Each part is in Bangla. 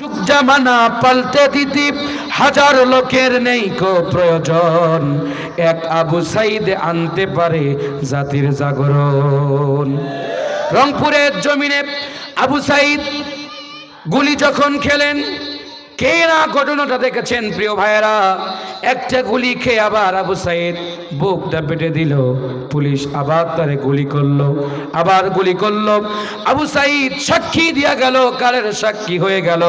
যুগ জামানা পাল্টে দিতে হাজার লোকের নেই কো প্রয়োজন, এক আবু সাইদ আনতে পারে জাতির জাগরণ। রংপুরের জমিনে আবু সাইদ গুলি যখন খেলেন, কে না ঘটনাটা দেখেছেন প্রিয় ভাইয়েরা। একটা গুলি খেয়ে আবার আবু সাইদ বুকটা পেটে দিল, পুলিশ আবার তারে গুলি করলো, আবার গুলি করলো। আবু সাইদ সাক্ষী দিয়া গেল, কালের সাক্ষী হয়ে গেল,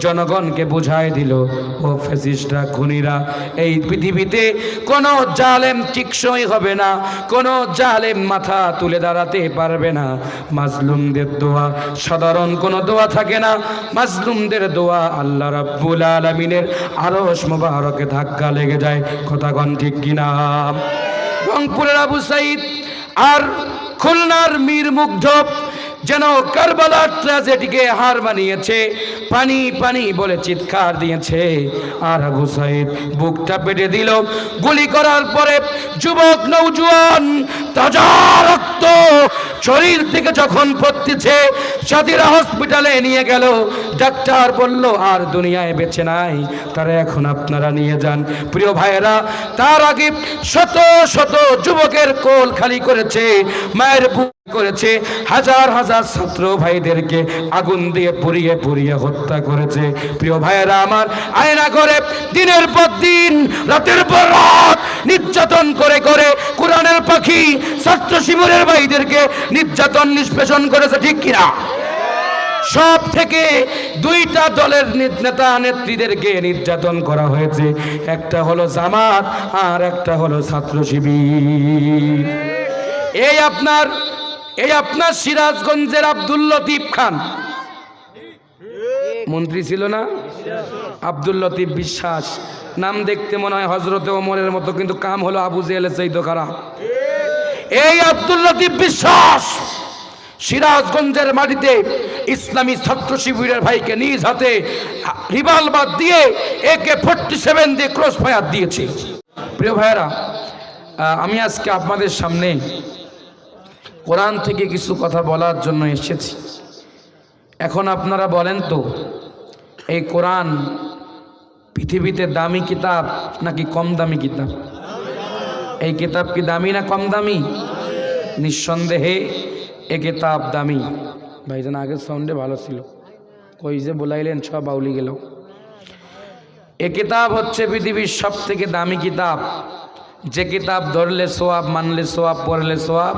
জনগণকে বুঝাই দিল, ও ফ্যাসিস্টরা খুনিরা, এই পৃথিবীতে কোনো জালেম টিকসই হবে না, কোনো জালেম মাথা তুলে দাঁড়াতে পারবে না। মাজলুমদের দোয়া সাধারণ কোনো দোয়া থাকে না, মাজলুমদের দোয়া আল্লাহ রাব্বুল আলামিনের আরশ মুবারকে ধাক্কা লেগে যায়। কথা কোন ঠিক কিনা? রংপুরের আবু সাইদ আর খুলনার মীর মুগ্ধ যেন কারবালার ট্র্যাজেডিকে হার মানিয়েছে, পানি পানি বলে চিৎকার দিয়েছে। আর আবু সাইদ বুকটা পেটে দিল। গুলি করার পরে যুবক নওজোয়ান তাজা রক্ত শরীর থেকে যখন পড়তেছে, সাদিরা হসপিটালে নিয়ে গেল। ডাক্তার বলল আর দুনিয়ায় বেঁচে নাই, তারা এখন আপনারা নিয়ে যান। প্রিয় ভাইয়েরা, তার আগে শত শত যুবকের কোল খালি করেছে, মায়ের বুক করেছে, হাজার হাজার ছাত্র ভাইদেরকে আগুন দিয়ে পুড়িয়ে পুড়িয়ে হত্যা করেছে। প্রিয় ভাইয়েরা আমার, আয়না করে দিনের পর দিন রাতের পর রাত নির্যাতন করে করে কোরআনের পাখি ছাত্র শিবিরের ভাইদেরকে নির্যাতন নিষ্পেষণ করেছে, ঠিক কিনা? সব থেকে দুইটা দলের নেতা নেত্রীদেরকে নির্যাতন করা হয়েছে, একটা হলো জামাত আর একটা হলো ছাত্র শিবির। এই আপনার সিরাজগঞ্জের আব্দুল লতিফ খান মন্ত্রী ছিল না, আব্দুল লতিফ বিশ্বাস, নাম দেখতে মনে হয় হযরতে ওমরের মতো, কিন্তু কাম হলো আবু জেহেলের চাইতে খারাপ। এই আব্দুল লতিফ বিশ্বাস সিরাজগঞ্জের মাটিতে ইসলামী ছাত্র শিবিরের ভাইকে নিজ হাতে রিভলভার দিয়ে AK-47 দিয়ে ক্রস ফায়ার দিয়েছে। প্রিয় ভাইয়েরা, আমি আজকে আপনাদের সামনে কোরআন থেকে কিছু কথা বলার জন্য এসেছি। এখন আপনারা বলেন তো, এই কোরআন পৃথিবীতে দামি কিতাব নাকি কম দামি কিতাব? এই কিতাব কি দামি না কম দামি? নিঃসন্দেহে এ কিতাব দামি। ভাইজান আগের সাউন্ডে ভালো ছিল, কই যে বলাইলেন সব বাউলি গেল। এ কিতাব হচ্ছে পৃথিবীর সব থেকে দামি কিতাব, যে কিতাব ধরলে সোয়াব, মানলে সোয়াব, পড়লে সোয়াব,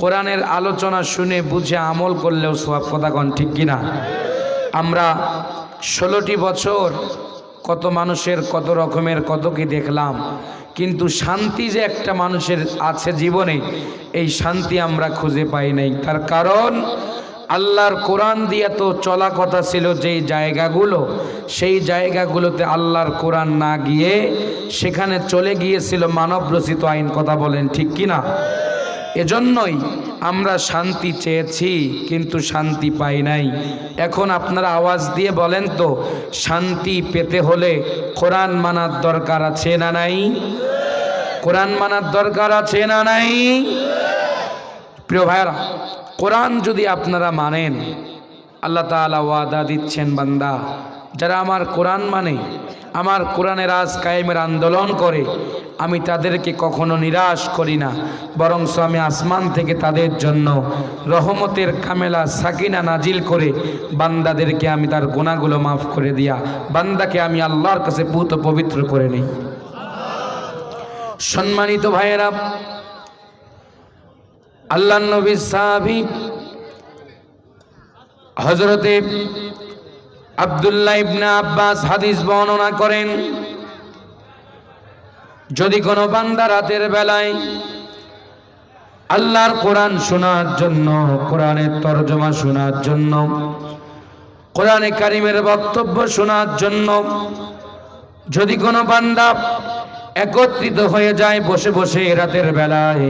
কোরআনের আলোচনা শুনে বুঝে আমল করলেও সোয়াব। কথা কন ঠিক কিনা? আমরা 16টি বছর কত মানুষের কত রকমের কত কি দেখলাম, কিন্তু শান্তি যে একটা মানুষের আছে জীবনে, এই শান্তি আমরা খুঁজে পাই নাই। তার কারণ আল্লাহর কোরআন দিয়ে তো চলা কথা ছিল যেই জায়গাগুলো, সেই জায়গাগুলোতে আল্লাহর কোরআন না গিয়ে সেখানে চলে গিয়েছিল মানব রচিত আইন। কথা বলেন ঠিক কিনা? এজন্যই আমরা শান্তি চেয়েছি কিন্তু শান্তি পাই নাই। এখন আপনারা আওয়াজ দিয়ে বলেন তো, শান্তি পেতে হলে কোরআন মানার দরকার আছে না নাই? কোরআন মানার দরকার আছে না নাই? প্রিয় ভাইরা, কোরআন যদি আপনারা মানেন, আল্লাহ তাআলা ওয়াদা দিচ্ছেন, বান্দা যারা আমার কোরআন মানে, আমার কোরআনের রাজ কায়েমের আন্দোলন করে, আমি তাদেরকে কখনো নিরাশ করি না, বরঞ্চ আমি আসমান থেকে তাদের জন্য রহমতের কামেলা সাকিনা নাজিল করে বান্দাদেরকে আমি তার গুনাহগুলো মাফ করে দিয়া বান্দাকে আমি আল্লাহর কাছে পুত পবিত্র করে নেই। সম্মানিত ভাইয়েরা, আল্লাহর নবী সাহাবী হযরতে আব্দুল্লাহ ইবনে আব্বাস হাদিস বর্ণনা করেন, যদি কোনো বান্দা রাতের বেলায় আল্লাহর কোরআন শোনার জন্য, কোরআনের তরজমা শোনার জন্য, কোরআনে কারিমের বক্তব্য শোনার জন্য যদি কোনো বান্দা একত্রিত হয়ে যায় বসে বসে রাতের বেলায়,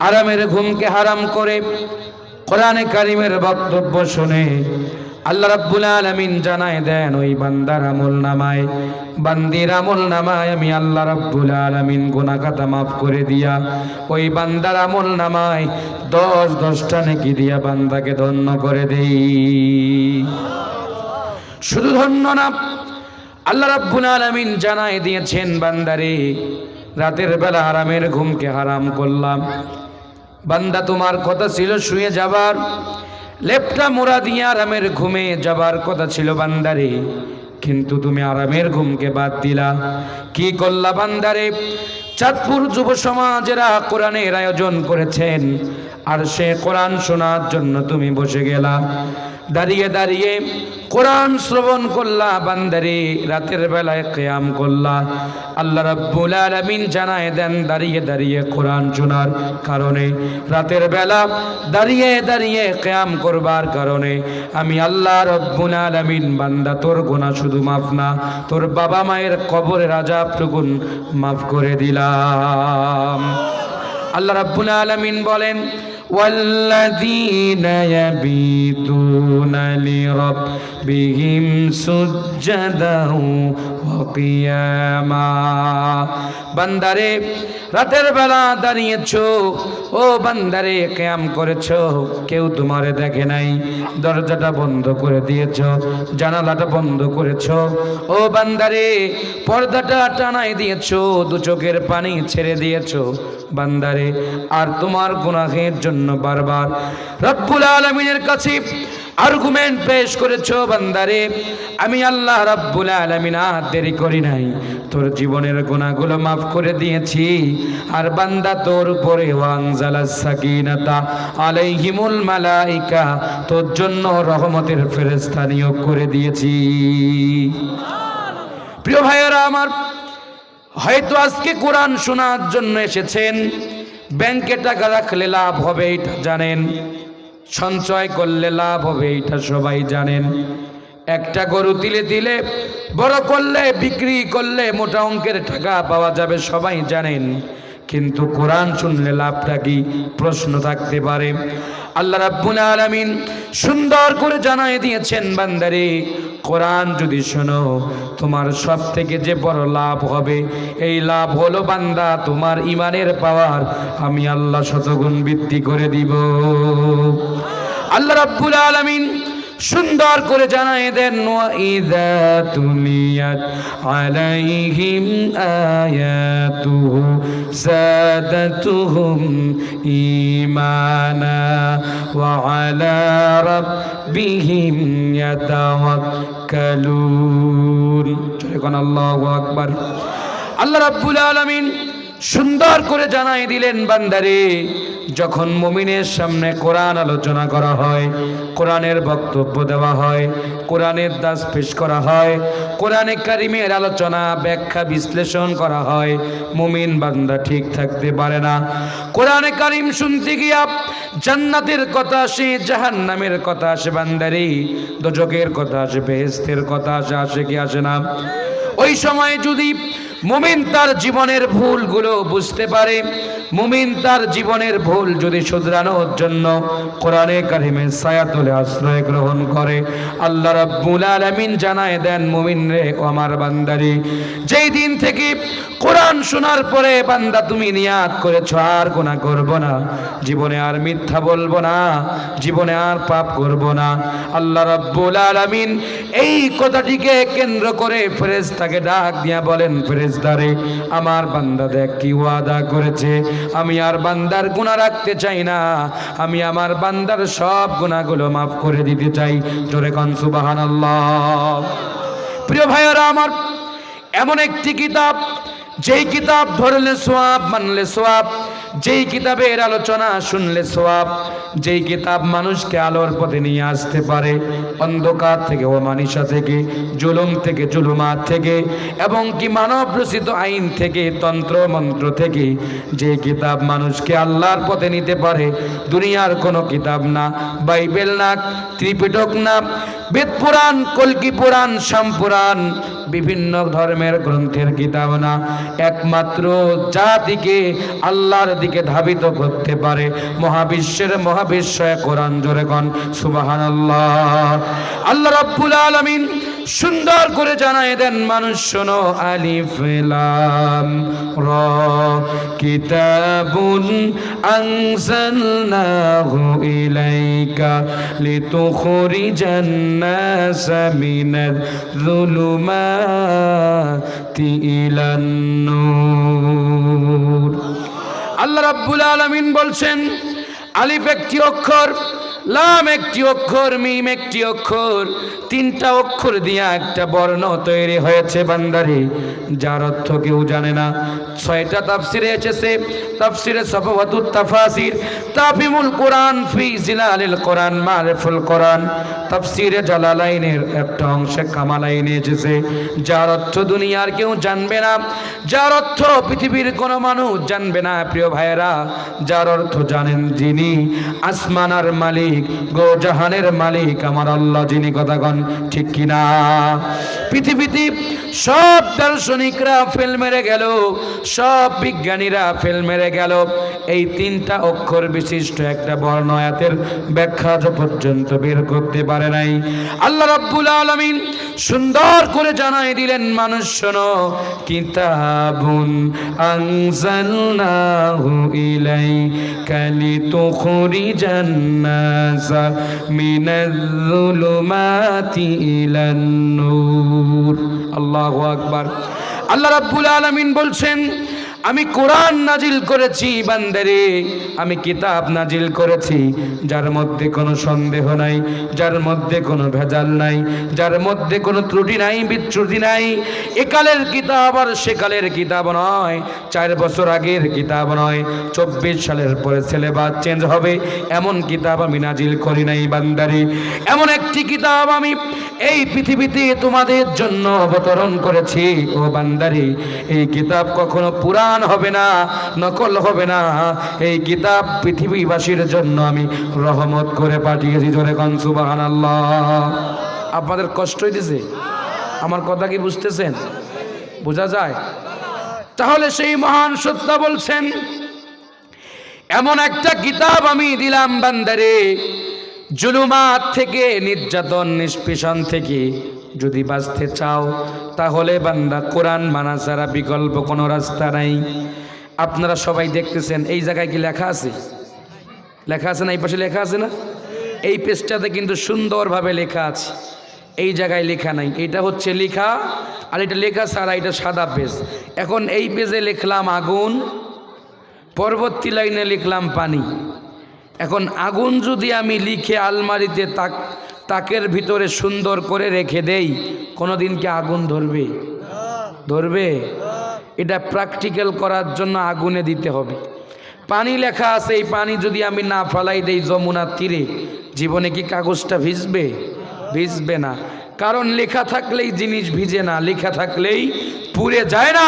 আরামের ঘুমকে হারাম করে কোরআনে কারিমের বক্তব্য শুনে, আল্লাহ রাব্বুল আলামিন জানায় দেন ওই বান্দার আমল নামায়, বান্দির আমল নামায় আমি আল্লাহ রাব্বুল আলামিন গুনাহ খাতা মাফ করে দিয়া ওই বান্দার আমল নামায় 10-10টা নেকি দিয়া বান্দাকে ধন্য করে দেই। শুধু ধন্য না, আল্লাহ রাব্বুল আলামিন জানাই দিয়েছেন বান্দারে রাতের বেলা হারামের ঘুমকে হারাম করলাম। বান্দা তোমার কথা ছিল শুয়ে যাবার, লেপটা মোড়া দিয়ে আরামের ঘুমে যাবার কথা ছিল বান্দারে, কিন্তু তুমি আরামের ঘুমকে বাদ দিলা। কি করলা বান্দারে? চাঁদপুর যুব সমাজেরা কোরআনের আয়োজন করেছেন, আর সে কোরআন শোনার জন্য তুমি বসে গেলা। দাঁড়িয়ে দাঁড়িয়ে কোরআন শ্রবণ করলা বান্দারে, রাতের বেলায় কিয়াম করলা। আল্লাহ রাব্বুল আলামিন জানায় দেন দাঁড়িয়ে দাঁড়িয়ে কোরআন শোনার কারণে, রাতের বেলা দাঁড়িয়ে দাঁড়িয়ে কিয়াম করবার কারণে আমি আল্লাহ রাব্বুল আলামিন বান্দা তোর গুনাহ শুধু মাফ না, তোর বাবা মায়ের কবরের আযাবটুকুন মাফ করে দিলাম। আল্লাহ রাব্বুল আলামিন বলেন, والذين يبيتون لربهم سجدا وقياما। বান্দারে রাতের বেলা দাঁড়িয়েছো, ও বান্দারে কিয়াম করেছো, কেউ তোমারে দেখে নাই, দরজাটা বন্ধ করে দিয়েছো, জানালাটা বন্ধ করেছো। ও বান্দারে পর্দাটা টানাই দিয়েছো, দু চোখের পানি ছেড়ে দিয়েছো বান্দারে, আর তোমার গুনাহের জন্য বারবার রব্বুল আলামিনের কাছে আর্গুমেন্ট পেশ করেছো বান্দারে। আমি আল্লাহ রাব্বুল আলামিন আর দেরি করি নাই, তোর জীবনের গুনাহগুলো মাফ করে দিয়েছি। আর বান্দা তোর উপরে ওয়ানজালাস সাকিনাতা আলাইহিমুল মালাইকা, তোর জন্য রহমতের ফেরেশতা নিয়োগ করে দিয়েছি। প্রিয় ভাইয়েরা আমার, হয়তো আজকে কোরআন শোনার জন্য এসেছেন, ব্যাংকে টাকা রাখলে লাভ হবে এটা জানেন, সঞ্চয় করলে লাভ হবে এটা সবাই জানেন, একটা গরু তিলে তিলে বড় করলে বিক্রি করলে মোটা অঙ্কের টাকা পাওয়া যাবে সবাই জানেন, কিন্তু কোরআন শুনলে লাভটা কি প্রশ্ন থাকতে পারে। আল্লাহ রাব্বুল আলামিন সুন্দর করে জানাই দিয়েছেন বান্দারে, কোরআন যদি শোনো তোমার সব থেকে যে বড় লাভ হবে, এই লাভ হলো বান্দা তোমার ইমানের পাওয়ার আমি আল্লাহ শতগুণ বৃদ্ধি করে দিব। আল্লাহ রাব্বুল আলামিন সুন্দর করে জানাই দেন, ওয়াইযা তুলিয়াত আলাইহিম আয়াতুহু সাদাতুহুম ঈমানা ওয়া আলা রাব্বিহিম ইয়াতাওয়াক্কালুন। জোরে কোন আল্লাহু আকবার। আল্লাহ রাব্বুল আলামিন সুন্দর করে জানাই দিলেন বান্দারে, যখন মুমিনের সামনে কোরআন আলোচনা করা হয়, কোরআনের বক্তব্য দেওয়া হয়, কোরআনের দাস পেশ করা হয়, কোরআনে কারিমের আলোচনা ব্যাখ্যা বিশ্লেষণ করা হয়, মুমিন বান্দা ঠিক থাকতে পারে না। কোরআনে কারিম শুনতে গিয়া জান্নাতের কথা আসে, জাহান্নামের কথা আসে বান্দারে, দোজখের কথা আসে, বেহেশতের কথা আসে কি আসে না? ওই সময় যদি মুমিন তার জীবনের ভুলগুলো বুঝতে পারে, মুমিন তার জীবনের ভুল যদি শুধরানোর জন্য কোরআনে কারিমের ছায়াতলে আশ্রয় গ্রহণ করে, আল্লাহ রাব্বুল আলামিন জানায় দেন, মুমিন রে ও আমার বান্দারে, যেই দিন থেকে কোরআন শোনার পরে বান্দা তুমি নিয়াত করেছো আর গুনাহ করব না, জীবনে আর মিথ্যা বলবো না, জীবনে আর পাপ করব না, আল্লাহ রাব্বুল আলামিন এই কথাটিকে কেন্দ্র করে ফেরেশতাকে ডাক দিয়া বলেন, ফেরেশতারে আমার বান্দা দেখ কি ওয়াদা করেছে, আমি আর বান্দার গুনাহ রাখতে চাই না, আমি আমার বান্দার সব গুনাহগুলো মাফ করে দিতে চাই। জোরে কোন সুবহানাল্লাহ। প্রিয় ভাইয়েরা আমার, এমন একটি কিতাব, যেই কিতাব ধরলে সওয়াব, মানলে সওয়াব, যেই কিতাবের আলোচনা শুনলে সওয়াব, যেই কিতাব মানুষকে আলোর পথে নিয়ে আসতে পারে, অন্ধকার থেকে অমানিসা থেকে, জুলুম থেকে জুলুমাত থেকে, এবং কি মানব রচিত আইন থেকে, তন্ত্র মন্ত্র থেকে, যে কিতাব মানুষকে আল্লাহর পথে নিতে পারে, দুনিয়ার কোনো কিতাব না, বাইবেল না, ত্রিপিটক না, বেদ পুরাণ, কল্কি পুরাণ, শাম পুরাণ, বিভিন্ন ধর্মের গ্রন্থের কিতাব না, একমাত্র জাতিকে আল্লাহর দিকে ধাবিত করতে পারে মহাবিশ্বের মহাবিশ্বয় কোরআন। জোরে কোন সুবহানাল্লাহ। আল্লাহ রাব্বুল আলামিন সুন্দর করে জানায় দেন মানুষ শোনো আলিফ লাম র কিতাবুন আনজালনাহু ইলাইকা লিতুখরিজান নাস মিনাজ যুলুমাতি ইলান নূর। আল্লাহ রাব্বুল আলামিন বলছেন আলিফ একটি অক্ষর, লাম একটি অক্ষর, মিম একটি অক্ষর, তিনটা অক্ষর দিয়া একটা বর্ণ তৈরি হয়েছে বান্দারে, যার অর্থ কেউ জানে না। 6টা তাফসিরে এসেছে, তাফসিরে সফওয়াতুত তাফাসির, তাফহিমুল কোরআন ফি জিলালিল কোরআন, মারিফুল কোরআন, তাফসিরে জালালাইনের একটা অংশে কামালাইনে এসেছে, যার অর্থ দুনিয়ার কেউ জানবে না, যার অর্থ পৃথিবীর কোনো মানুষ জানবে না। প্রিয় ভাইয়েরা, যার অর্থ জানেন যিনি আসমান আর মালিক, গো জাহানের মালিক আমার আল্লাহ, যিনি। কথা কন ঠিক কিনা? পৃথিবীতে সব দার্শনিকরা ফেল মেরে গেল, সব বিজ্ঞানীরা ফেল মেরে গেল, এই তিনটা অক্ষর বিশিষ্ট একটা বর্ণ আয়াতের ব্যাখ্যা পর্যন্ত বের করতে পারে নাই। আল্লাহ রাব্বুল আলামিন সুন্দর করে জানাই দিলেন মানুষ শোনো, কিতাবুন আনজালনাহু ইলাইকা লিতুখরিজান নাস মিনাজ যুলুমাতি ইলান নূর। আল্লাহু আকবার। আল্লাহ রাব্বুল আলামিন বলছেন আমি কোরআন নাজিল করেছি বান্দারে, আমি কিতাব নাজিল করেছি যার মধ্যে কোনো সন্দেহ নাই, যার মধ্যে কোনো ভেজাল নাই, যার মধ্যে কোনো ত্রুটি নাই, বিচ্যুতি নাই। একালের কিতাব আর সেকালের কিতাব নয়, 4 বছর আগের কিতাব নয়, 24 সালের পরে সিলেবাস চেঞ্জ হবে এমন কিতাব আমি নাজিল করি নাই বান্দারে। এমন একটি কিতাব আমি এই পৃথিবীতে তোমাদের জন্য অবতরণ করেছি ও বান্দারে। এই কিতাব কখনো পুরাণ হবে না, নকল হবে না। এই কিতাব পৃথিবীবাসীর জন্য আমি রহমত করে পাঠিয়েছি। জোরে কোন সুবহানাল্লাহ। আপনাদের কষ্ট হইতেছে? আমার কথা কি বুঝতেছেন? বোঝা যায়? তাহলে সেই মহান সত্তা বলছেন এমন একটা কিতাব আমি দিলাম বান্দারে, জুলুমাত থেকে, নির্যাতন নিষ্পেষণ থেকে যদি বাঁচতে চাও তাহলে বান্দা কোরআন মানা ছাড়া বিকল্প কোনো রাস্তা নাই। আপনারা সবাই দেখতেছেন এই জায়গায় কি লেখা আছে? লেখা আছে না? এই পাশে লেখা আছে না? এই পেজটাতে কিন্তু সুন্দরভাবে লেখা আছে, এই জায়গায় লেখা নাই। এটা হচ্ছে লেখা, আর এটা লেখা ছাড়া এটা সাদা পেজ। এখন এই পেজে লিখলাম আগুন, পরবর্তী লাইনে লিখলাম পানি। এখন আগুন যদি আমি লিখে আলমারিতে তাকের ভিতরে সুন্দর করে রেখে দেই, কোনোদিন কি আগুন ধরবে? ধরবে? এটা প্র্যাকটিক্যাল করার জন্য আগুনে দিতে হবে। পানি লেখা আছে, এই পানি যদি আমি না ফেলাই দেই যমুনার তীরে, জীবনে কি কাগজটা ভিজবে? ভিজবে না। কারণ লেখা থাকলেই জিনিস ভিজে না, লেখা থাকলেই পুড়ে যায় না।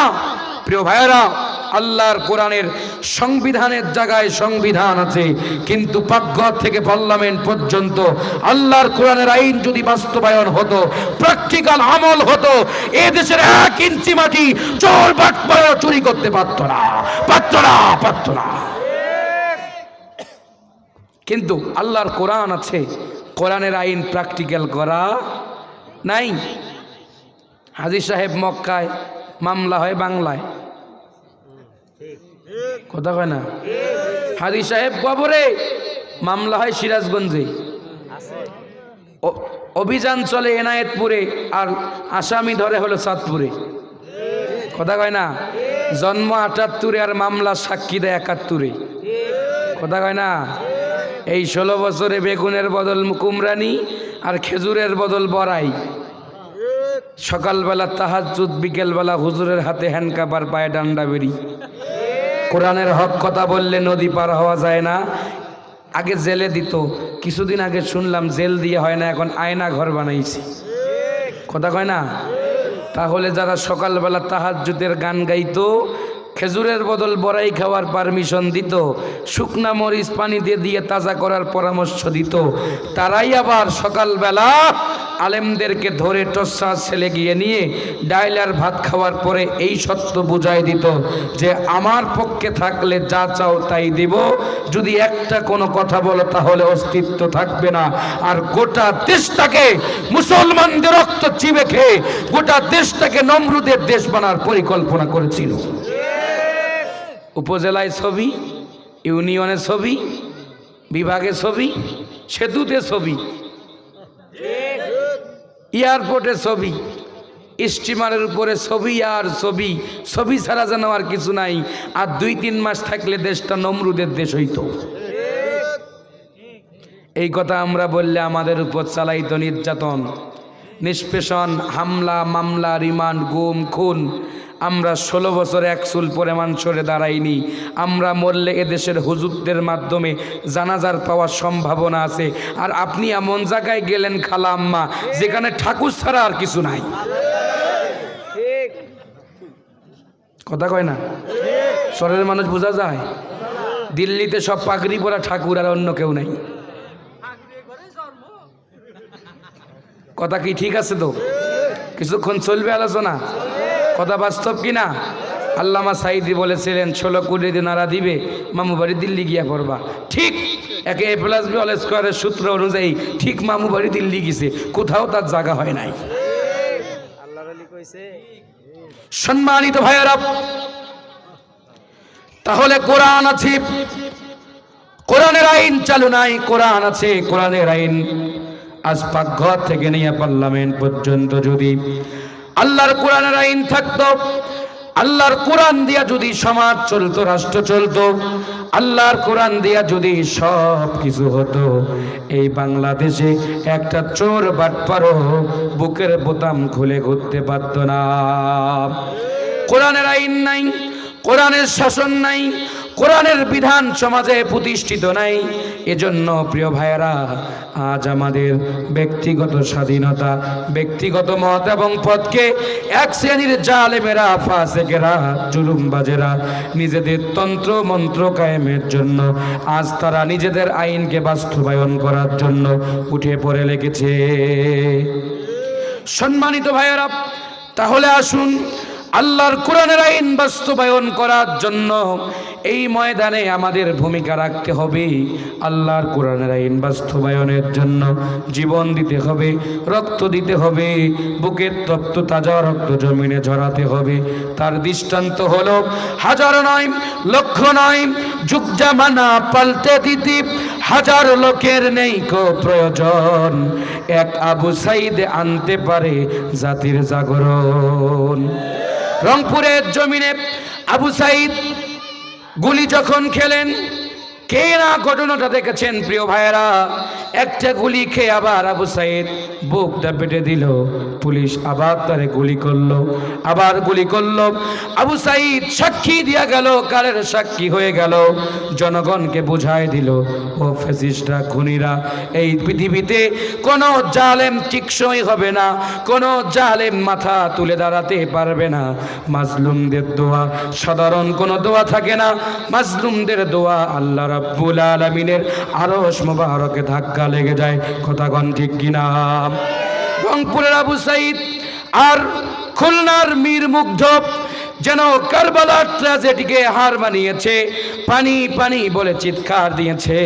প্রিয় ভাইয়েরা, আল্লাহর কোরআনের সংবিধানের জায়গায় সংবিধান আছে, কিন্তু পাকঘর থেকে পার্লামেন্ট পর্যন্ত আল্লাহর কোরআনের আইন যদি বাস্তবায়ন হতো, প্র্যাকটিক্যাল আমল হতো, এ দেশের 1 ইঞ্চি মাটি চোর বাটপাড়া চুরি করতে পারত না, পারত না, পারত না। কিন্তু আল্লাহর কোরআন আছে, কোরআনের আইন প্র্যাকটিক্যাল করা নাই। হাজী সাহেব মক্কায়, মামলা হয় বাংলায়। কথা কয় না? হাজী সাহেব কবরে, মামলা হয় সিরাজগঞ্জে। অভিযান চলে এনায়েতপুরে, আর আসামি ধরে হলো চাঁদপুরে। কথা কয় না? জন্ম 78-এ আর মামলা সাক্ষী দেয় 71-এ। কথা কয় না? এই 16 বছরে বেগুনের বদল কুমরানি আর খেজুরের বদল বড়াই। সকালবেলা তাহাজ্জুদ, বিকেলবেলা হুজুরের হাতে হ্যান্ডকাপ আর পায়ে ডান্ডা বেরি। কোরআনের হক কথা বললে নদী পার হওয়া যায় না। আগে জেলে দিত, কিছুদিন আগে শুনলাম জেল দিয়ে হয় না, এখন আয়না ঘর বানাইছে। কথা কয় না? তাহলে যারা সকালবেলা তাহাজ্জুদের গান গাইতো, খেজুরের বদল বড়াই খাওয়ার পারমিশন দিত, শুকনা মরিচ পানিতে দিয়ে তাজা করার পরামর্শ দিত। তারাই আবার সকালবেলা আলেমদেরকে ধরে টসা ছেলে গিয়ে নিয়ে ডাইল আর ভাত খাওয়ার পরে এই সত্য বুঝাই দিত যে আমার পক্ষে থাকলে যা চাও তাই দিব, যদি একটা কোনো কথা বলো তাহলে অস্তিত্ব থাকবে না। আর গোটা দেশটাকে মুসলমানদের রক্ত চিবে খেয়ে গোটা দেশটাকে নমরুদের দেশ বানার পরিকল্পনা করেছিল। উপজেলায় ছবি, ইউনিয়নে ছবি, বিভাগে ছবি, সেতুতে ছবি, এয়ারপোর্টে ছবি, স্টিমারের উপরে ছবি আর ছবি, ছবি ছাড়া যেন আর কিছু নাই। আর 2-3 মাস থাকলে দেশটা নমরুদের দেশ হইতো। এই কথা আমরা বললে আমাদের উপর চালাইতো নির্যাতন, নিষ্পেষণ, হামলা, মামলা, রিমান্ড, গুম, খুন। আমরা 16 বছর এক চুল পরিমাণ সরে দাঁড়াইনি। আমরা মরলে এদেশের হুজুরদের মাধ্যমে জানাজার পাওয়ার সম্ভাবনা আছে। আর আপনি এমন জায়গায় গেলেন খালা আম্মা যেখানে ঠাকুর ছাড়া আর কিছু নাই। কথা কয় না? শহরের মানুষ বোঝা যায়। দিল্লিতে সব পাগড়ি পরা ঠাকুর আর অন্য কেউ নাই। কথা কি ঠিক আছে? তো কিছুক্ষণ চলবে আলোচনা। কথা বাস্তব কিনা? আল্লামা সাইদি বলেছিলেন 16 কোটি দিনারা দিবে, মামু বাড়ি দিল্লি গিয়া পড়বা। ঠিক একে A+B² সূত্র অনুযায়ী ঠিক মামু বাড়ি দিল্লি গেছে, কোথাও তার জায়গা হয় নাই। সম্মানিত ভাইয়েরা, তাহলে কোরআন আছে, কোরআনের আইন চালু নাই। কোরআন আছে, কোরআনের আইন আজ পাকঘর থেকে নিয়ে পার্লামেন্ট পর্যন্ত যদি আল্লাহর কোরআনের আইন থাকতো, আল্লাহর কোরআন দিয়া যদি সমাজ চলতো, রাষ্ট্র চলতো, আল্লাহর কোরআন দিয়া যদি সব কিছু হতো, এই বাংলাদেশে একটা চোর বাটপারও বুকের বোতাম খুলে ঘুরতে পারতো না। কোরআনের আইন নাই, কোরআনের শাসন নাই, কোরআনের বিধান সমাজে প্রতিষ্ঠিত নাই। এজন্য প্রিয় ভাইয়েরা, আজ আমাদের ব্যক্তিগত স্বাধীনতা, ব্যক্তিগত মত এবং পথকে এক শ্রেণীর জালেমেরা, ফাসেকেরা, জুলুমবাজেরা নিজেদের তন্ত্র মন্ত্র কায়েমের জন্য আজ তারা নিজেদের আইনকে বাস্তবায়ন করার জন্য উঠে পড়ে লেগেছে। সম্মানিত ভাইয়েরা, তাহলে আসুন আল্লাহর কোরআনের আইন বাস্তবায়ন করার জন্য এই ময়দানে আমাদের ভূমিকা রাখতে হবে। আল্লাহর কোরআনের আইন বাস্তবায়নের জন্য জীবন দিতে হবে, রক্ত দিতে হবে, বুকের তপ্ত তাজা রক্ত জমিনে ঝরাতে হবে। তার দৃষ্টান্ত হলো হাজার নয়, লক্ষ নয়, যুগ জামানা পাল্টে দিতে হাজার লোকের নেই কো প্রয়োজন, এক আবু সাইদ আনতে পারে জাতির জাগরণ। রংপুরের জমিনে আবু সাইদ গুলি যখন খেলেন, কে না ঘটনাটা দেখেছেন প্রিয় ভাইয়েরা? একটা গুলি খেয়ে আবার আবু সাইদ বুকটা পেটে দিল, পুলিশ আবার তারে গুলি করলো, আবার গুলি করলো। আবু সাইদ সাক্ষী দিয়া গেল, কালের সাক্ষী হয়ে গেল, জনগণকে বুঝাই দিল, ও ফ্যাসিস্টরা, খুনিরা, এই পৃথিবীতে কোনো জালেম টিকসই হবে না, কোনো জালেম মাথা তুলে দাঁড়াতে পারবে না। মাজলুমদের দোয়া সাধারণ কোনো দোয়া থাকে না, মাজলুমদের দোয়া আল্লাহ রাব্বুল আলামিনের আরশ মুবারকে ধাক্কা লেগে যায়। কথাগণ ঠিক কিনা? রংপুরের আবু সাইদ আর খুলনার মীর মুগ্ধ যেন কারবালার ট্র্যাজেডিকে হার মানিয়েছে, পানি পানি বলে চিৎকার দিয়েছে।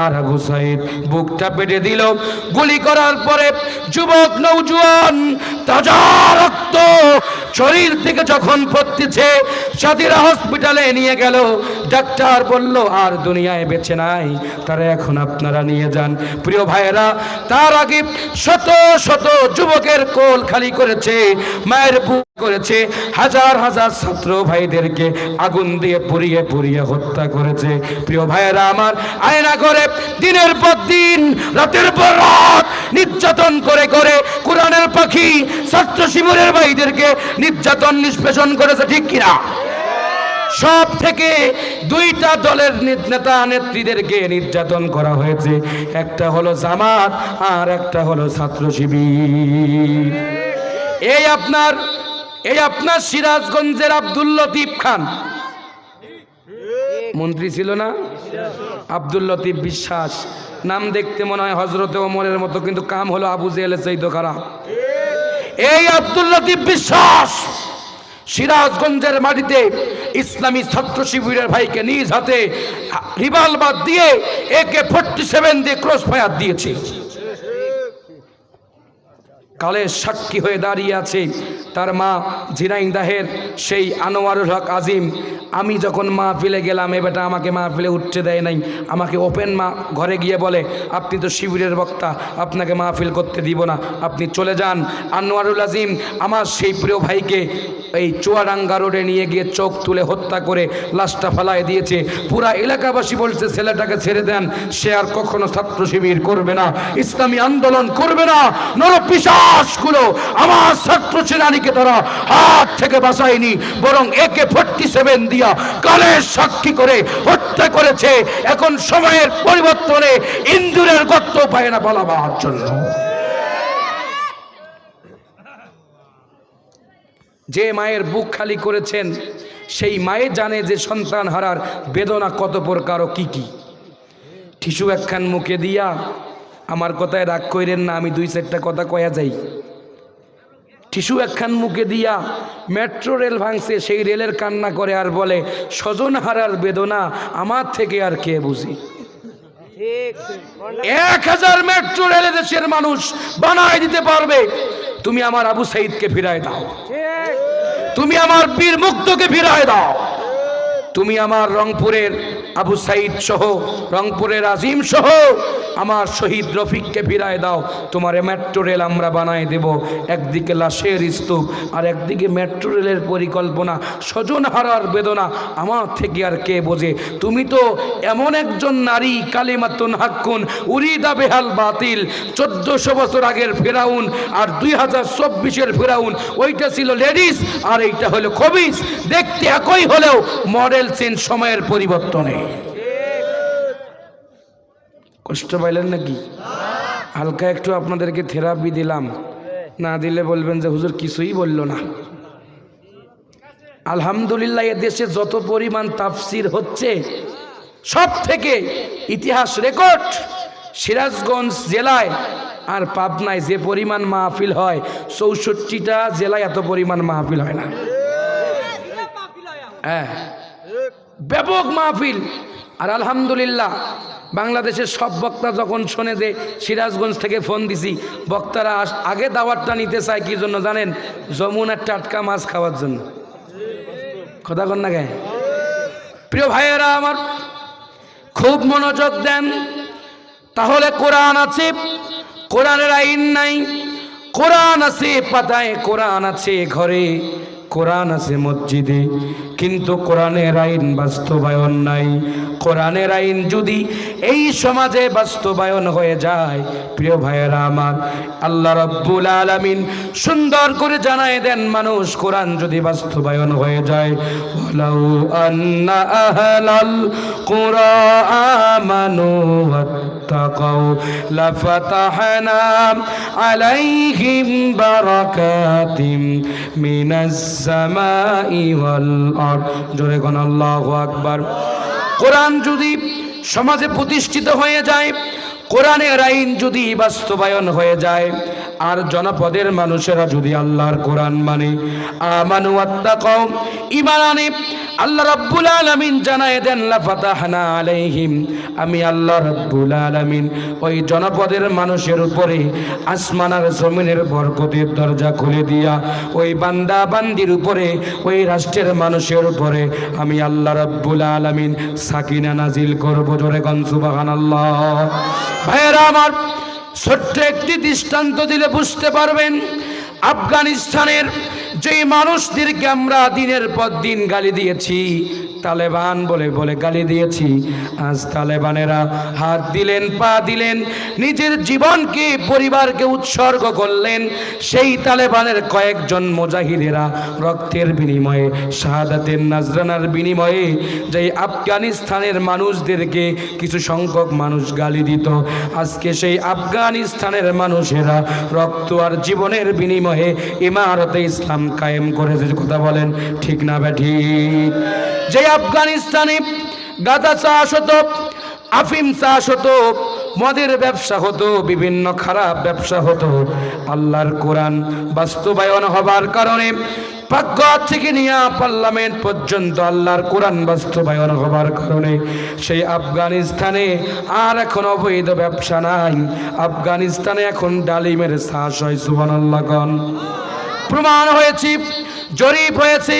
আর আবু সাইদ বুকটা পেটে দিল। গুলি করার পরে যুবক নওজোয়ান তাজা রক্ত শরীর থেকে যখন পড়তেছে, সাথীরা হসপিটালে নিয়ে গেল। ডাক্তার বলল আর দুনিয়ায় বেঁচে নাই, তারা এখন আপনারা নিয়ে যান। প্রিয় ভাইয়েরা, তার আগে শত শত যুবকের কোল খালি করেছে, মায়ের বুক করেছে, হাজার হাজার ছাত্র ভাইদেরকে আগুন দিয়ে পুড়িয়ে পুড়িয়ে হত্যা করেছে। প্রিয় ভাইয়েরা আমার, আয়না করে দিনের পর দিন, রাতের পর রাত নির্যাতন করে করে কোরআনের পাখি ছাত্র শিবিরের ভাইদেরকে নির্যাতন নিষ্পেষণ করেছে। ঠিক কিনা? সব থেকে দুইটা দলের নেতা নেত্রীদেরকে নির্যাতন করা হয়েছে, একটা হলো জামাত আর একটা হলো ছাত্র শিবির। এই আপনার সিরাজগঞ্জের আব্দুল লতিফ খান মন্ত্রী ছিল না আব্দুল লতিফ বিশ্বাস। নাম দেখতে মনে হয় হজরতে ওমরের মতো, কিন্তু কাম হলো আবু জেহেলের চাইতে খারাপ। এই আব্দুল লতিফ বিশ্বাস সিরাজগঞ্জের মাটিতে ইসলামী ছাত্র শিবিরের ভাইকে নিজ হাতে রিভলভার দিয়ে AK-47 দিয়ে ক্রস ফায়ার দিয়েছে। কালের সাক্ষী হয়ে দাঁড়িয়ে আছে তার মা ঝিনাইদহের সেই আনোয়ারুল হক আজিম। আমি যখন মাহফিলে গেলাম, এ বেটা আমাকে মাহফিলে উঠতে দেয় নাই, আমাকে ওপেন ঘরে গিয়ে বলে, আপনি তো শিবিরের বক্তা, আপনাকে মাহফিল করতে দিব না, আপনি চলে যান। আনোয়ারুল আজিম আমার সেই প্রিয় ভাইকে এই চুয়াডাঙ্গা রোডে নিয়ে গিয়ে চোখ তুলে হত্যা করে লাশটা ফেলায় দিয়েছে। পুরা এলাকাবাসী বলছে ছেলেটাকে ছেড়ে দেন, সে আর কখনো ছাত্র শিবির করবে না, ইসলামী আন্দোলন করবে না। নরপিশাচগুলো আমার ছাত্র সেনানীকে তারা হাত থেকে বাঁচায়নি, বরং AK-47 দিয়া কালের সাক্ষী করে হত্যা করেছে। এখন সময়ের পরিবর্তনে ইন্দুরের গর্ত পায় না পালাবার জন্য। যে মায়ের বুক খালি করেছেন সেই মায়ে জানে যে সন্তান হারার বেদনা কত প্রকার ও কি কি। টিস্যু একখান মুখে দিয়া, আমার কথায় রাগ কইরেন না, আমি 2-4টা কথা কয়া যাই। টিস্যু একখান মুখে দিয়া মেট্রো রেল ভাঙছে, সেই রেলের কান্না করে আর বলে স্বজন হারার বেদনা আমার থেকে আর কে বুঝি। 1000 মেট্রো রেলে দেশের মানুষ বানায় দিতে পারবে, তুমি আমার আবু সাইদকে ফিরায় দাও, তুমি আমার বীর মুক্তকে ফিরায় দাও, তুমি আমার রংপুরের আবু সাইদ সহ, রংপুরের আজিম সহ আমার শহীদ রফিককে ফিরায় দাও। তোমার মেট্রো রেল আমরা বানায় দেব। একদিকে লাশের স্তূপ আর একদিকে মেট্রো রেলের পরিকল্পনা। স্বজন হারার বেদনা আমার থেকে আর কে বোঝে। তুমি তো এমন একজন নারী, কালিমাতুন হাক্কুন উরিদা বেহাল বাতিল। 1400 বছর আগের ফেরাউন আর 2024-এর ফেরাউন, ওইটা ছিল লেডিস আর এইটা হলো খবিস। দেখতে একই হলেও মডেল চেঞ্জ সময়ের পরিবর্তনে। কষ্ট পাইলেন নাকি? হালকা একটু আপনাদেরকে থেরাপি দিলাম, না দিলে বলবেন যে হুজুর কিছুই বলল না। আলহামদুলিল্লাহ এদেশে যত পরিমাণ তাফসির হচ্ছে, সব থেকে ইতিহাস রেকর্ড সিরাজগঞ্জ জেলায় আর পাবনায় যে পরিমাণ মাহফিল হয়, 64টা জেলায় এত পরিমাণ মাহফিল হয় না। হ্যাঁ, ব্যাপক মাহফিল। আর আলহামদুলিল্লাহ বাংলাদেশের সব বক্তা যখন শোনে যে সিরাজগঞ্জ থেকে ফোন দিছি, বক্তারা আগে দাওয়াতটা নিতে চায় কি জন্য জানেন? যমুনার টাটকা মাছ খাওয়ার জন্য। কথা কন না গায়ে? প্রিয় ভাইয়েরা আমার, খুব মনোযোগ দেন। তাহলে কোরআন আছে, কোরআনের আইন নাই। কোরআন আছে পাতায়, কোরআন আছে ঘরে, কোরআন আছে মসজিদে, কিন্তু কোরআনের আইন বাস্তবায়ন নাই। কোরআনের আইন যদি এই সমাজে বাস্তবায়ন হয়ে যায়, প্রিয় ভাইয়েরা আমার, আল্লাহ রাব্বুল আলামিন সুন্দর করে জানায় দেন, মানুষ কোরআন যদি বাস্তবায়ন হয়ে যায়, ওয়ালাউ আন্না আহলাল কুরা আমানু ওয়াত্তাকাউ লাফাতাহনা আলাইহিম বারাকাতিম মিনাস সামাই ওয়াল আরদ। জোরে কোন আল্লাহু আকবার। কোরআন যদি সমাজে প্রতিষ্ঠিত হয়ে যায়, কোরআনের আইন যদি বাস্তবায়ন হয়ে যায়, আর জনপদের মানুষেরা যদি আল্লাহর কোরআন মানে, আমানু ওয়াত্তাকাউ, ঈমান আনে, আল্লাহ রাব্বুল আলামিন জানায় দেন লাফাতাহনা আলাইহিম, আমি আল্লাহ রাব্বুল আলামিন ওই জনপদের মানুষের উপরে আসমান আর জমিনের বরকতের দরজা খুলে দিয়া ওই বান্দা বান্দির উপরে, ওই রাষ্ট্রের মানুষের উপরে আমি আল্লাহ রাব্বুল আলামিন সাকিনা নাজিল করব। জোরে কোন সুবহানাল্লাহ। ভাইয়েরা আমার, ছোট্ট একটি দৃষ্টান্ত দিলে বুঝতে পারবেন। আফগানিস্তানের যেই মানুষদেরকে আমরা দিনের পর দিন গালি দিয়েছি, তালেবান বলে বলে গালি দিয়েছি, আজ তালেবানেরা হাত দিলেন, পা দিলেন, নিজের জীবনকে, পরিবারকে উৎসর্গ করলেন। সেই তালেবানের কয়েকজন মুজাহিদেরা রক্তের বিনিময়ে, শাহাদাতের নাজরানার বিনিময়ে যে আফগানিস্তানের মানুষদেরকে কিছু সংখ্যক মানুষ গালি দিত, আজকে সেই আফগানিস্তানের মানুষেরা রক্ত আর জীবনের বিনিময়ে ইমারতে ইসলাম কায়েম করেছে। কথা বলেন ঠিক না ব্যাঠিক? যে আফগানিস্তানে গাঁজা চাষ হতো, আফিম চাষ হতো, মদের ব্যবসা হতো, বিভিন্ন খারাপ ব্যবসা হতো। আল্লাহর কোরআন বাস্তবায়ন হবার কারণে পাকঘর থেকে নিয়ে পার্লামেন্ট পর্যন্ত আল্লাহর কোরআন বাস্তবায়ন হবার কারণে সেই আফগানিস্তানে আর এখন অবৈধ ব্যবসা নাই। আফগানিস্তানে এখন ডালিমের চাষ হয়। সুবহানাল্লাহ গণ। প্রমাণ হয়েছে, জরিপ হয়েছে,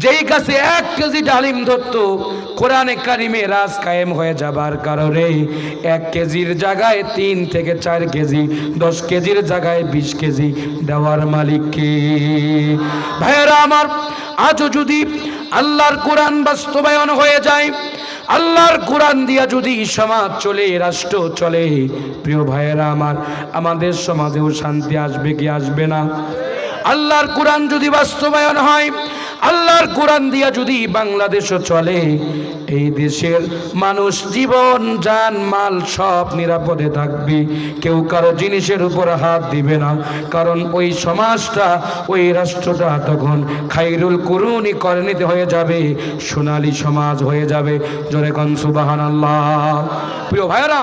যেই গাছে 1 কেজি ডালিম ধরতো, কোরআনে কারিমে রাজ কায়েম হয়ে যাবার কারণে 1 কেজির জায়গায় 3 থেকে 4 কেজি, 10 কেজির জায়গায় 20 কেজি দেওয়ার মালিককে। ভাইয়েরা আমার, আজও যদি আল্লাহর কোরআন বাস্তবায়ন হয়ে যায়, আল্লাহর কোরআন দিয়া যদি সমাজ চলে, রাষ্ট্র চলে, প্রিয় ভাইয়েরা আমার, আমাদের সমাজেও শান্তি আসবে কি আসবে না? আল্লাহর কোরআন যদি বাস্তবায়ন হয়, আল্লাহর কোরআন দিয়া যদি বাংলাদেশও চলে, এই দেশের মানুষ জীবন, জান, মাল সব নিরাপদে থাকবে। কেউ কারো জিনিসের উপর হাত দিবে না, কারণ ওই সমাজটা, ওই রাষ্ট্রটা তখন খায়রুল কুরুনি করণিতে হয়ে যাবে, সোনালী সমাজ হয়ে যাবে। জোরে কোন সুবহানাল্লাহ। প্রিয় ভাইরা,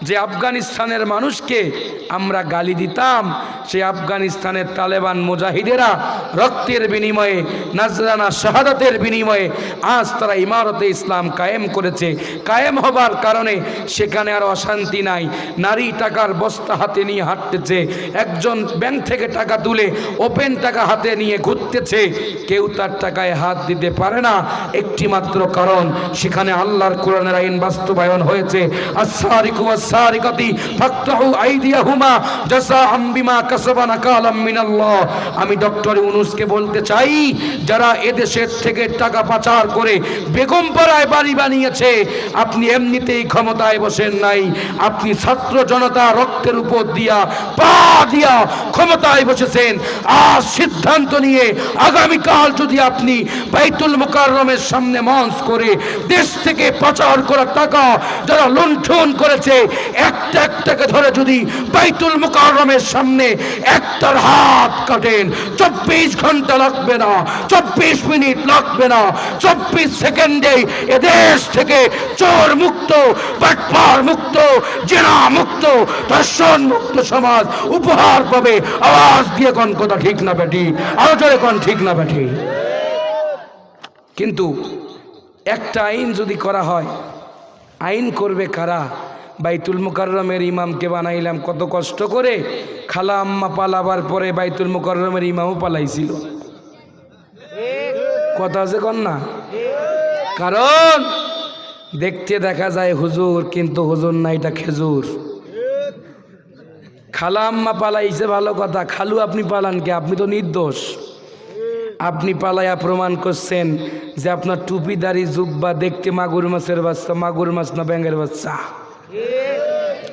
যে আফগানিস্তানের মানুষকে আমরা গালি দিতাম, সেই আফগানিস্তানের তালেবান মুজাহিদেরা রক্তের বিনিময়ে, নাজরানা শাহাদাতের বিনিময়ে আজ তারা ইমারতে ইসলাম কায়েম করেছে। কায়েম হবার কারণে সেখানে আর অশান্তি নাই। নারী টাকার বস্তা হাতে নিয়ে হাঁটতেছে, একজন ব্যাংক থেকে টাকা তুলে ওপেন টাকা হাতে নিয়ে ঘুরতেছে, কেউ তার টাকায় হাত দিতে পারে না। একটি মাত্র কারণ, সেখানে আল্লাহর কোরআনের আইন বাস্তবায়ন হয়েছে। আস-সারিকু ওয়াস-সারিকাতি ফাকতাহু আইদিয়াহুমা জাযাআম বিমা কাসাবা নাকালাম মিনাল্লাহ। আমি ডক্টর ইউনূসকে বলতে চাই, যারা এদেশের থেকে টাকা পাচার করে বেগমপাড়ায় বাড়ি বানিয়েছে, আপনি এমনিতেই ক্ষমতায় বসেন নাই, আপনি ছাত্র জনতা রক্তের উপর দিয়া, পা দিয়া ক্ষমতায় বসেছেন। আজ সিদ্ধান্ত নিয়ে আগামীকাল যদি আপনি বাইতুল মুকাররমের সামনে মঞ্চ করে দেশ থেকে পাচার করা টাকা যারা লুণ্ঠন করেছে, একটা একটাকে ধরে যদি বাইতুল মুকাররমের সামনে একটার হাত কাটেন, 24 ঘন্টা লাগবে না, 24 মিনিট লাগবে না, 24 সেকেন্ডে এদেশ থেকে চোর মুক্ত, বাটপার মুক্ত, জেনা মুক্ত, ধর্ষণ মুক্ত সমাজ উপহার পাবে। আওয়াজ দিয়ে কোন কথা ঠিক না বেটি? আরো জোরে কোন ঠিক না বেটি? কিন্তু একটা আইন যদি করা হয়, আইন করবে কারা? বাইতুল মুকাররমের ইমামকে বানাইলাম কত কষ্ট করে, খালা আম্মা পালাবার পরে বাইতুল মুকাররমের ইমামও পালাইছিল। কথা আছে কন না? কারণ দেখতে দেখা যায় হুজুর, কিন্তু হুজুর না, এটা খেজুর। খালা আম্মা পালাইছে ভালো কথা, খালু আপনি পালান কে? আপনি তো নির্দোষ। আপনি পালাইয়া প্রমাণ করছেন যে আপনার টুপিদারি জুব্বা দেখতে মাগুর মাছের বাচ্চা। মাগুর মাছ না ব্যাঙের বাচ্চা?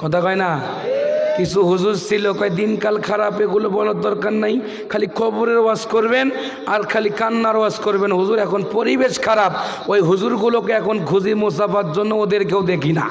কথা কয় না? কিছু হুজুর ছিল কয় দিনকাল খারাপ, এগুলো বলার দরকার নাই, খালি কবরের ওয়াজ করবেন আর খালি কান্নার ওয়াজ করবেন। হুজুর এখন পরিবেশ খারাপ, ওই হুজুরগুলোকে এখন খুঁজি মোসাফার জন্য ওদেরকেও দেখি না।